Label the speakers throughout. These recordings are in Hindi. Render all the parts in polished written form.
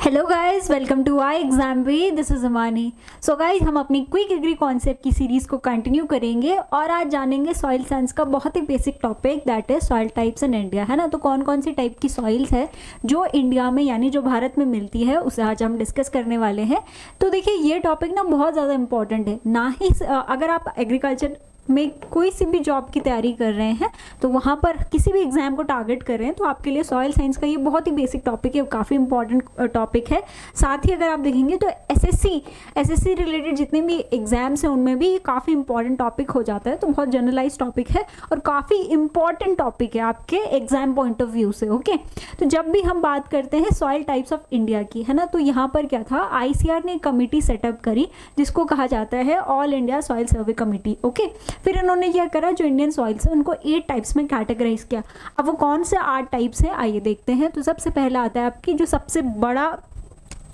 Speaker 1: Hello guys, welcome to I exam way. This is Amani. So guys, हम अपनी क्विक एग्री कॉन्सेप्ट की सीरीज़ को कंटिन्यू करेंगे और आज जानेंगे सॉइल साइंस का बहुत ही basic topic, that is soil types in India, है ना। तो कौन कौन सी टाइप की सॉइल्स है जो इंडिया में यानी जो भारत में मिलती है, उसे आज हम डिस्कस करने वाले हैं। तो देखिए, ये टॉपिक ना बहुत ज़्यादा इंपॉर्टेंट है। ना ही अगर आप एग्रीकल्चर में कोई सी भी जॉब की तैयारी कर रहे हैं तो वहाँ पर किसी भी एग्जाम को टारगेट कर रहे हैं तो आपके लिए सॉइल साइंस का ये बहुत ही बेसिक टॉपिक है, काफ़ी इंपॉर्टेंट टॉपिक है। साथ ही अगर आप देखेंगे तो एसएससी रिलेटेड जितने भी एग्जाम्स हैं उनमें भी ये काफ़ी इंपॉर्टेंट टॉपिक हो जाता है। तो बहुत जनरलाइज टॉपिक है और काफ़ी इंपॉर्टेंट टॉपिक है आपके एग्जाम पॉइंट ऑफ व्यू से। ओके, तो जब भी हम बात करते हैं सॉइल टाइप्स ऑफ इंडिया की, है ना, तो यहाँ पर क्या था, आईसीआर ने एक कमेटी सेटअप करी जिसको कहा जाता है ऑल इंडिया सॉइल सर्वे कमेटी। ओके, फिर इन्होंने क्या करा, जो इंडियन सॉइल्स है उनको 8 टाइप्स में कैटेगराइज किया। अब वो कौन से 8 टाइप्स हैं आइए देखते हैं। तो सबसे पहला आता है आपकी जो सबसे बड़ा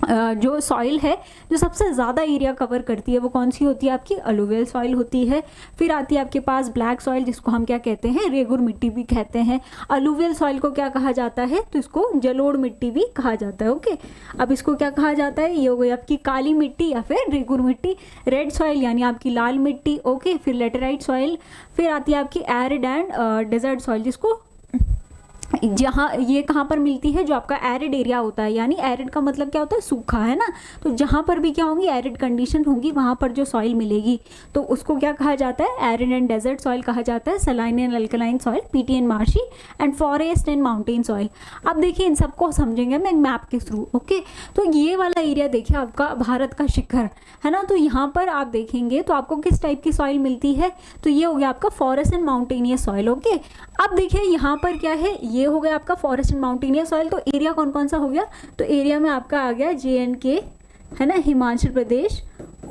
Speaker 1: जो सॉइल है जो सबसे ज़्यादा एरिया कवर करती है वो कौन सी होती है, आपकी अलूवियल सॉइल होती है। फिर आती है आपके पास ब्लैक सॉइल, जिसको हम क्या कहते हैं, रेगुर मिट्टी भी कहते हैं। अलूवियल सॉइल को क्या कहा जाता है, तो इसको जलोढ़ मिट्टी भी कहा जाता है। ओके, अब इसको क्या कहा जाता है, ये हो गई आपकी काली मिट्टी या फिर रेगुर मिट्टी। रेड सॉइल यानी आपकी लाल मिट्टी। ओके, फिर लेटेराइट सॉइल। फिर आती है आपकी एरिड एंड डेजर्ट सॉइल, जिसको जहाँ ये कहाँ पर मिलती है, जो आपका एरिड एरिया होता है, यानी एरिड का मतलब क्या होता है, सूखा, है ना। तो जहाँ पर भी क्या होंगी, एरिड कंडीशन होंगी, वहाँ पर जो सॉइल मिलेगी तो उसको क्या कहा जाता है, एरिड एंड डेजर्ट सॉइल कहा जाता है। Saline and alkaline soil, PT and marshy, and forest and mountain soil. अब देखिए, इन सबको समझेंगे मैं मैप के थ्रू। ओके, तो ये वाला एरिया देखिए आपका भारत का शिखर, है ना। तो यहाँ पर आप देखेंगे तो आपको किस टाइप की सॉइल मिलती है, तो ये हो गया आपका forest and mountainous soil. Okay, अब देखिए यहाँ पर क्या है, ये हो गया आपका फॉरेस्ट एंड माउंटेनियस सॉइल। तो एरिया कौन कौन सा हो गया, तो एरिया में आपका आ गया JNK, है ना, हिमाचल प्रदेश,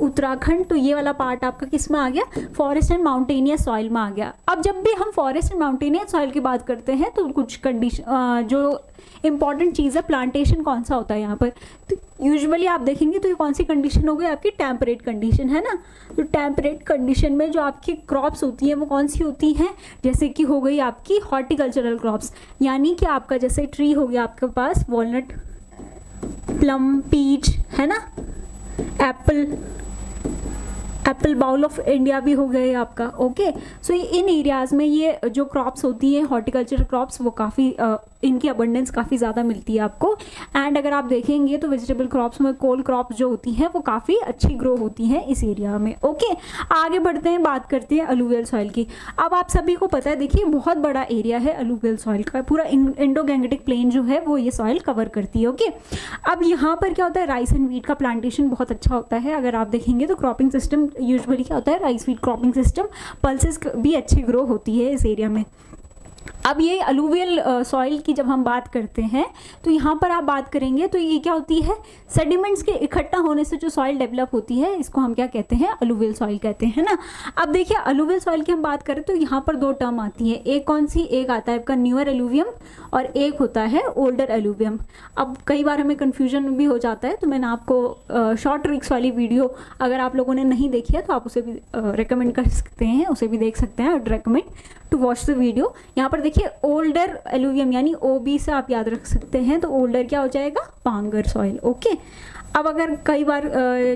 Speaker 1: उत्तराखंड। तो ये वाला पार्ट आपका किस में आ गया, फॉरेस्ट एंड माउंटेनियस सॉइल में आ गया। अब जब भी हम फॉरेस्ट एंड माउंटेनियस सॉइल की बात करते हैं तो कुछ कंडीशन जो इंपॉर्टेंट चीज़ है, प्लांटेशन कौन सा होता है यहाँ पर, तो यूजुअली आप देखेंगे तो ये कौन सी कंडीशन हो गई, आपकी टेम्परेट कंडीशन, है ना। तो टेम्परेट कंडीशन में जो आपकी क्रॉप्स होती हैं वो कौन सी होती हैं, जैसे कि हो गई आपकी हॉर्टिकल्चरल क्रॉप्स, यानी कि आपका जैसे ट्री हो गया आपके पास वॉलनट, प्लम, पीच, है ना, एप्पल बाउल ऑफ इंडिया भी हो गए आपका। ओके, सो इन एरियाज़ में ये जो क्रॉप्स होती हैं हॉर्टिकल्चर क्रॉप्स, वो काफ़ी इनकी अबंडेंस काफ़ी ज़्यादा मिलती है आपको। एंड अगर आप देखेंगे तो वेजिटेबल क्रॉप्स में कोल क्रॉप्स जो होती हैं वो काफ़ी अच्छी ग्रो होती हैं इस एरिया में। ओके, आगे बढ़ते हैं, बात करते हैं अलूवियल सॉइल की। अब आप सभी को पता है, देखिए बहुत बड़ा एरिया है अलूवियल सॉइल का, पूरा इंडो गैंगेटिक प्लेन जो है वो ये सॉइल कवर करती है। ओके, अब यहाँ पर क्या होता है, राइस एंड वीट का प्लांटेशन बहुत अच्छा होता है। अगर आप देखेंगे तो क्रॉपिंग सिस्टम यूजुअली क्या होता है, rice wheat cropping system, pulses भी अच्छी ग्रो होती है इस एरिया में। अब ये अलूवियल सॉइल की जब हम बात करते हैं तो यहाँ पर आप बात करेंगे तो ये क्या होती है, सेडिमेंट्स के इकट्ठा होने से जो सॉइल डेवलप होती है इसको हम क्या कहते हैं, अलूवियल सॉइल कहते हैं ना। अब देखिए, अलूवियल सॉइल की हम बात करें तो यहाँ पर 2 टर्म आती है, एक कौन सी, एक आता है आपका न्यूअर एलुवियम और एक होता है ओल्डर एलुवियम। अब कई बार हमें कन्फ्यूजन भी हो जाता है, तो मैंने आपको शॉर्ट ट्रिक्स वाली वीडियो अगर आप लोगों ने नहीं देखी है तो आप उसे भी रिकमेंड कर सकते हैं, उसे भी देख सकते हैं। I would recommend to watch the video. यहाँ पर देखिए ओल्डर एलुवियम यानी OB से आप याद रख सकते हैं, तो ओल्डर क्या हो जाएगा, बांगर सॉइल। ओके, अब अगर कई बार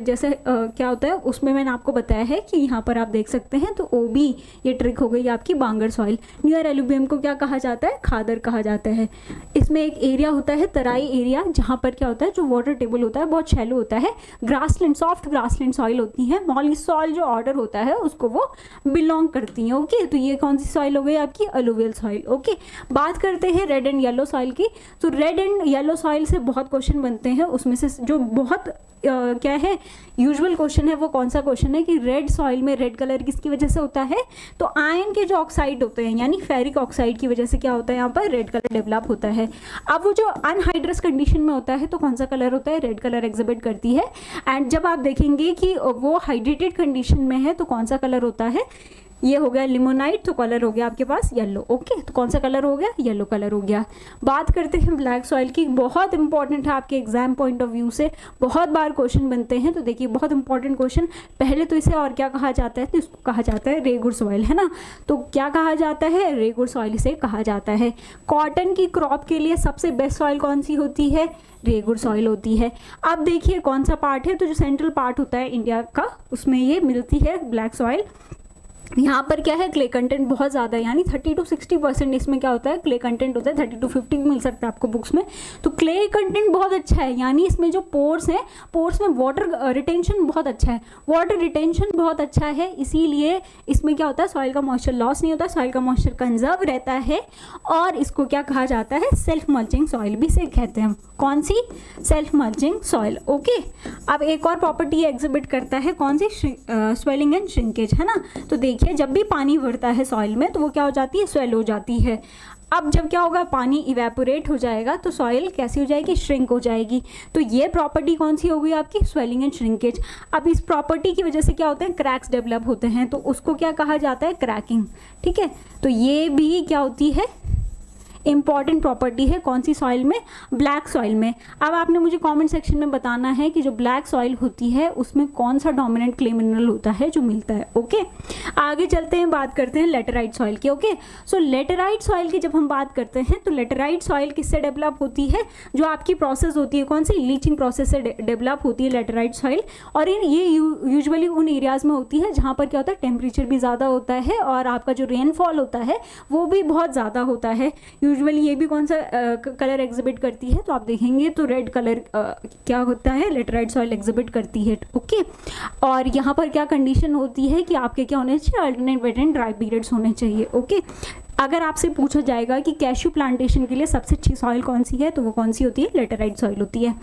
Speaker 1: जैसे क्या होता है उसमें मैंने आपको बताया है कि यहाँ पर आप देख सकते हैं तो OB ये ट्रिक हो गई आपकी बांगर सॉइल। न्यूअर एलुवियम को क्या कहा जाता है, खादर कहा जाता है। इसमें एक एरिया होता है तराई एरिया, जहाँ पर क्या होता है, जो वाटर टेबल होता है बहुत शैलो होता है, ग्रासलैंड, सॉफ्ट ग्रासलैंड सॉइल होती है, मॉली सॉइल जो ऑर्डर होता है उसको वो बिलोंग करती हैं। ओके, तो ये कौन सी सॉइल हो गई आपकी, अलूवियल सॉइल। ओके, बात करते हैं रेड एंड येलो सॉइल की। तो रेड एंड येलो सॉइल से बहुत क्वेश्चन बनते हैं, उसमें से जो बहुत क्या है यूजुअल क्वेश्चन है वो कौन सा क्वेश्चन है कि रेड सॉइल में रेड कलर किसकी वजह से होता है, तो आयरन के जो ऑक्साइड होते हैं यानी फेरिक ऑक्साइड की वजह से क्या होता है, यहाँ पर रेड कलर डेवलप होता है। अब वो जो अनहाइड्रस कंडीशन में होता है तो कौन सा कलर होता है, रेड कलर एग्जिबिट करती है। एंड जब आप देखेंगे कि वो हाइड्रेटेड कंडीशन में है तो कौन सा कलर होता है, ये हो गया लिमोनाइट, तो कलर हो गया आपके पास येलो। ओके, तो कौन सा कलर हो गया? येलो कलर हो गया। बात करते हैं ब्लैक सॉइल की, बहुत इंपॉर्टेंट है आपके एग्जाम पॉइंट ऑफ व्यू से, बहुत बार क्वेश्चन बनते हैं। तो देखिए बहुत इंपॉर्टेंट क्वेश्चन, पहले तो इसे और क्या कहा जाता है? तो इसको कहा जाता है रेगुर सॉइल, है ना। तो क्या कहा जाता है? रेगुर सॉइल इसे कहा जाता है। कॉटन की क्रॉप के लिए सबसे बेस्ट सॉइल कौन सी होती है? रेगुर सॉइल होती है। अब देखिए कौन सा पार्ट है, तो जो सेंट्रल पार्ट होता है इंडिया का, उसमें ये मिलती है ब्लैक सॉइल। यहाँ पर क्या है? क्ले कंटेंट बहुत ज़्यादा है, यानी 30 to 60% इसमें क्या होता है? क्ले कंटेंट होता है। 30 to 50 भी मिल सकता है आपको बुक्स में। तो क्ले कंटेंट बहुत अच्छा है, यानी इसमें जो पोर्स हैं, पोर्स में वाटर रिटेंशन बहुत अच्छा है। वाटर रिटेंशन बहुत अच्छा है, इसीलिए इसमें क्या होता है? सॉइल का मॉइस्चर लॉस नहीं होता, सॉइल का मॉइस्चर कंजर्व रहता है। और इसको क्या कहा जाता है? सेल्फ मल्चिंग सॉइल भी इसे कहते हैं। कौन सी? Self mulching soil. ओके, अब एक और प्रॉपर्टी एग्जिबिट करता है, कौन सी? स्वेलिंग एंड श्रिंकेज, है ना। तो देखिए जब भी पानी भरता है सॉइल में तो वो क्या हो जाती है? स्वेल हो जाती है। अब जब क्या होगा? पानी इवेपोरेट हो जाएगा तो सॉइल कैसी हो जाएगी? श्रिंक हो जाएगी। तो ये प्रॉपर्टी कौन सी होगी आपकी? Swelling and shrinkage. अब इस प्रॉपर्टी की वजह से क्या होते हैं? क्रैक्स डेवलप होते हैं, तो उसको क्या कहा जाता है? क्रैकिंग। ठीक है, तो ये भी क्या होती है? इंपॉर्टेंट प्रॉपर्टी है। कौन सी सॉइल में? ब्लैक सॉइल में। अब आपने मुझे कमेंट सेक्शन में बताना है कि जो ब्लैक सॉइल होती है उसमें कौन सा डोमिनेंट क्ले मिनरल होता है जो मिलता है। ओके, आगे चलते हैं, बात करते हैं लेटेराइट सॉइल की। ओके, सो लेटेराइट सॉइल की जब हम बात करते हैं तो लेटेराइट सॉइल किससे डेवलप होती है? जो आपकी प्रोसेस होती है, कौन सी? लीचिंग प्रोसेस से डेवलप होती है लेटेराइट सॉइल। और ये यूजुअली उन एरियाज में होती है जहाँ पर क्या होता है? टेम्परेचर भी ज़्यादा होता है और आपका जो रेनफॉल होता है वो भी बहुत ज़्यादा होता है। यूजुअली ये भी कौन सा कलर एग्जिबिट करती है? तो आप देखेंगे तो रेड कलर क्या होता है? लेटेराइट सॉइल एग्जिबिट करती है। ओके, और यहाँ पर क्या कंडीशन होती है कि आपके क्या होने चाहिए? Alternate wet and dry periods होने चाहिए। ओके, अगर आपसे पूछा जाएगा कि कैश्यू प्लांटेशन के लिए सबसे अच्छी सॉइल कौन सी है, तो वो कौन सी होती है? लेटेराइट सॉइल होती है।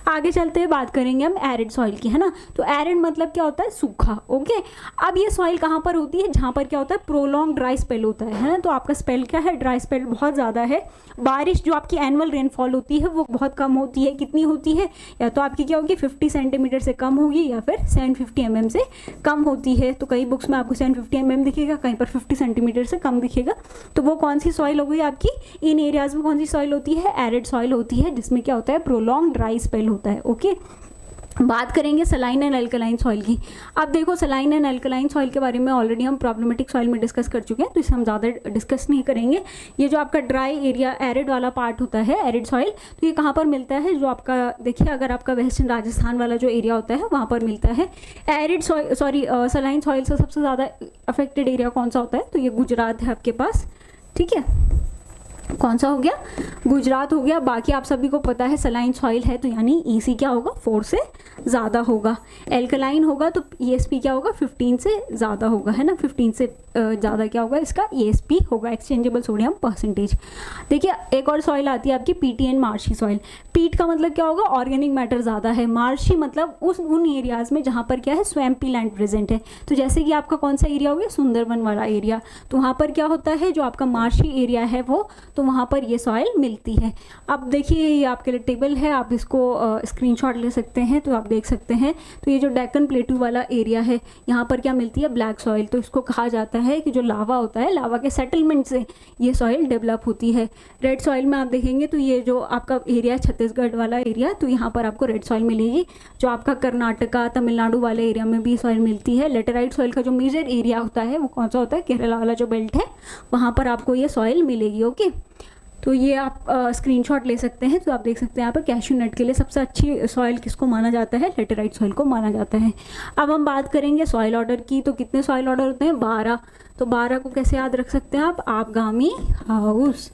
Speaker 1: आगे चलते हुए बात करेंगे हम एरिड सॉइल की, है ना। तो एरिड मतलब क्या होता है? सूखा। ओके, अब ये सॉइल कहाँ पर होती है? जहाँ पर क्या होता है? प्रोलॉन्ग ड्राई स्पेल होता है ना। तो आपका स्पेल क्या है? ड्राई स्पेल बहुत ज़्यादा है। बारिश जो आपकी एनुअल रेनफॉल होती है वो बहुत कम होती है। कितनी होती है? या तो आपकी क्या होगी? 50 सेंटीमीटर से कम होगी या फिर 750 mm से कम होती है। तो कई बुक्स में आपको 750 mm दिखेगा, कहीं पर 50 सेंटीमीटर से कम दिखेगा। तो वो कौन सी सॉइल हो गई आपकी? इन एरियाज में कौन सी सॉइल होती है? एरिड सॉइल होती है, जिसमें क्या होता है? प्रोलॉन्ग ड्राई स्पेल होता है। ओके, बात करेंगे सलाइन एंड अल्कलाइन सॉइल की। अब देखो सलाइन एंड अल्कलाइन सॉइल के बारे में ऑलरेडी हम प्रॉब्लमेटिक सॉइल में डिस्कस कर चुके हैं, तो इसे हम ज़्यादा डिस्कस नहीं करेंगे। ये जो आपका ड्राई एरिया एरिड वाला पार्ट होता है, एरिड सॉइल, तो ये कहाँ पर मिलता है? जो आपका देखिए, अगर आपका वेस्टर्न राजस्थान वाला जो एरिया होता है वहाँ पर मिलता है। एरिड सॉइल सलाइन सॉइल से सबसे ज़्यादा अफेक्टेड एरिया कौन सा होता है? तो ये गुजरात है आपके पास। ठीक है, कौन सा हो गया? गुजरात हो गया। बाकी आप सभी को पता है सलाइन सॉइल है तो यानी ईसी क्या होगा? 4 से ज़्यादा होगा। एल्कलाइन होगा तो ईएसपी क्या होगा? 15 से ज़्यादा होगा, है ना। 15 से ज़्यादा क्या होगा? इसका ईएसपी होगा, एक्सचेंजेबल सोडियम परसेंटेज। देखिए एक और सॉइल आती है आपकी पीटी एंड मार्शी सॉइल। पीट का मतलब क्या होगा? ऑर्गेनिक मैटर ज़्यादा है। मार्शी मतलब उन एरियाज़ में जहाँ पर क्या है? स्वैम्पी लैंड प्रेजेंट है। तो जैसे कि आपका कौन सा एरिया हो गया? सुंदरबन वाला एरिया। तो वहाँ पर क्या होता है? जो आपका मार्शी एरिया है वो, तो वहाँ पर ये सॉइल मिलती है। अब देखिए ये आपके लिए टेबल है, आप इसको स्क्रीनशॉट ले सकते हैं, तो आप देख सकते हैं। तो ये जो डेक्कन प्लेटू वाला एरिया है, यहाँ पर क्या मिलती है? Black soil. तो इसको कहा जाता है कि जो लावा होता है, लावा के सेटलमेंट से ये सॉइल डेवलप होती है। रेड सॉइल में आप देखेंगे तो ये जो आपका एरिया छत्तीसगढ़ वाला एरिया, तो यहाँ पर आपको रेड सॉइल मिलेगी। जो आपका कर्नाटका तमिलनाडु वाले एरिया में भी सॉइल मिलती है। लेटेराइट सॉइल का जो मेजर एरिया होता है वो कौन सा होता है? केरला वाला जो बेल्ट है, वहाँ पर आपको ये सॉइल मिलेगी। ओके, तो ये आप स्क्रीनशॉट ले सकते हैं। तो आप देख सकते हैं यहाँ पर कैश्यू नट के लिए सबसे अच्छी सॉइल किसको माना जाता है? लेटेराइट सॉइल को माना जाता है। अब हम बात करेंगे सॉइल ऑर्डर की। तो कितने सॉइल ऑर्डर होते हैं? 12। तो 12 को कैसे याद रख सकते हैं आप? आपगामी हाउस।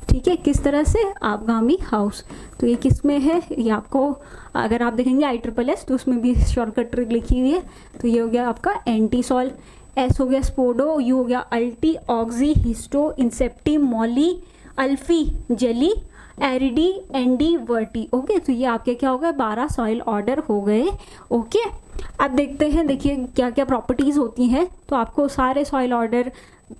Speaker 1: ठीक है, किस तरह से? आपगामी हाउस। तो ये किस में है? ये आपको अगर आप देखेंगे ISSS तो उसमें भी शॉर्टकट ट्रिक लिखी हुई है। तो ये हो गया आपका एंटी सॉइल। एस हो गया स्पोडो, यू हो गया अल्टी, oxy, histo, इंसेप्टी, Molly, अल्फी, jelly, एरिडी, Andy, Varti. Okay, तो ये आपके क्या हो गए? 12 सॉइल ऑर्डर हो गए। ओके, अब देखते हैं, देखिए क्या क्या प्रॉपर्टीज़ होती हैं। तो आपको सारे सॉइल ऑर्डर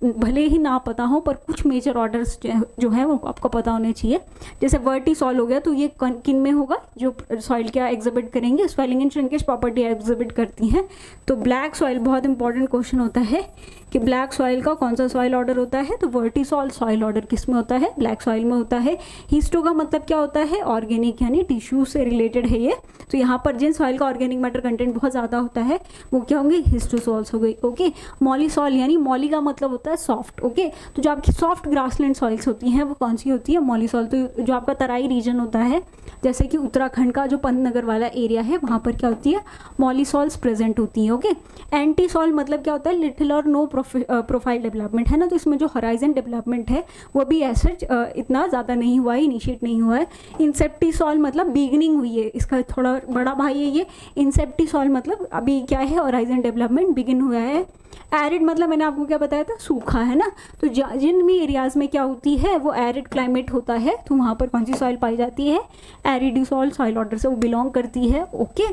Speaker 1: भले ही ना पता हो पर कुछ मेजर ऑर्डर्स जो है वो आपको पता होने चाहिए। जैसे वर्टिसॉल हो गया तो ये किन में होगा, जो सॉइल क्या एग्जिबिट करेंगे, swelling and shrinkage property exhibit करती हैं। तो ब्लैक सॉइल बहुत इंपॉर्टेंट क्वेश्चन होता है कि ब्लैक सॉइल का कौन सा सॉइल ऑर्डर होता है, तो वर्टिसॉल सॉइल ऑर्डर किस में होता है, ब्लैक सॉइल में होता है। हिस्टो का मतलब क्या होता है, ऑर्गेनिक यानी टिश्यू से रिलेटेड है ये। तो यहाँ पर जिन सॉइल का ऑर्गेनिक मैटर कंटेंट बहुत ज़्यादा होता है वो क्या होंगे, हिस्टोसॉल्स हो गई। ओके, मॉलीसॉल यानी मॉली का मतलब होता है सॉफ्ट। ओके, तो जो आपकी सॉफ्ट ग्रासलैंड सॉइल्स होती हैं वो कौन सी होती है, मॉलीसॉल। तो जो आपका तराई रीजन होता है जैसे कि उत्तराखंड का जो पंतनगर वाला एरिया है वहाँ पर क्या होती है, मॉलीसॉल्स प्रेजेंट होती हैं। ओके, एंटीसॉल मतलब क्या होता है, लिटिल और नो प्रोफाइल डेवलपमेंट है ना, तो इसमें जो हॉराइजन डेवलपमेंट है वो भी ऐसा इतना ज़्यादा नहीं हुआ है, इनिशिएट नहीं हुआ है। इंसेप्टिसॉल मतलब बिगनिंग हुई है, इसका थोड़ा बड़ा भाई है ये। इंसेप्टिसॉल मतलब अभी क्या है, हॉराइजन डेवलपमेंट बिगिन हुआ है। एरिड मतलब मैंने आपको क्या बताया था, सूखा है ना। तो जिन भी एरियाज़ में क्या होती है वो एरिड क्लाइमेट होता है, तो वहाँ पर कौन सी सॉइल पाई जाती है, एरिडिसॉल सॉइल ऑर्डर से वो बिलोंग करती है। ओके,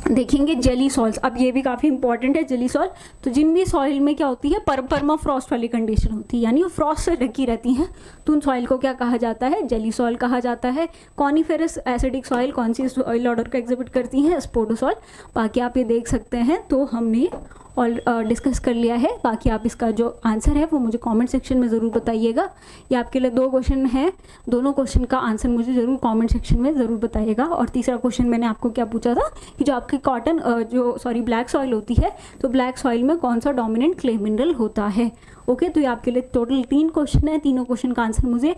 Speaker 1: देखेंगे जेली सॉल्स। अब ये भी काफ़ी इंपॉर्टेंट है जेली सॉल। तो जिन भी सॉइल में क्या होती है, परमा फ्रॉस्ट वाली कंडीशन होती है, यानी वो फ्रॉस्ट से ढकी रहती हैं, तो उन सॉइल को क्या कहा जाता है, जेली सॉइल कहा जाता है। कॉनिफेरस एसिडिक सॉइल कौन सी सॉइल ऑर्डर को एग्जिबिट करती हैं, स्पोडोसॉल। बाकी आप ये देख सकते हैं, तो हमने और डिस्कस कर लिया है। बाकी आप इसका जो आंसर है वो मुझे कमेंट सेक्शन में ज़रूर बताइएगा। ये आपके लिए 2 क्वेश्चन हैं, दोनों क्वेश्चन का आंसर मुझे ज़रूर कमेंट सेक्शन में ज़रूर बताइएगा। और तीसरा क्वेश्चन मैंने आपको क्या पूछा था कि जो आपकी ब्लैक सॉइल होती है, तो ब्लैक सॉइल में कौन सा डोमिनेंट क्ले मिनरल होता है। ओके, तो ये आपके लिए टोटल 3 क्वेश्चन है। तीनों क्वेश्चन का आंसर मुझे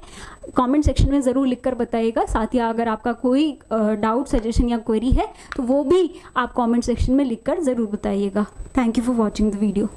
Speaker 1: कमेंट सेक्शन में ज़रूर लिखकर बताइएगा। साथ ही अगर आपका कोई डाउट, सजेशन या क्वेरी है तो वो भी आप कमेंट सेक्शन में लिखकर ज़रूर बताइएगा। Thank you for watching the video.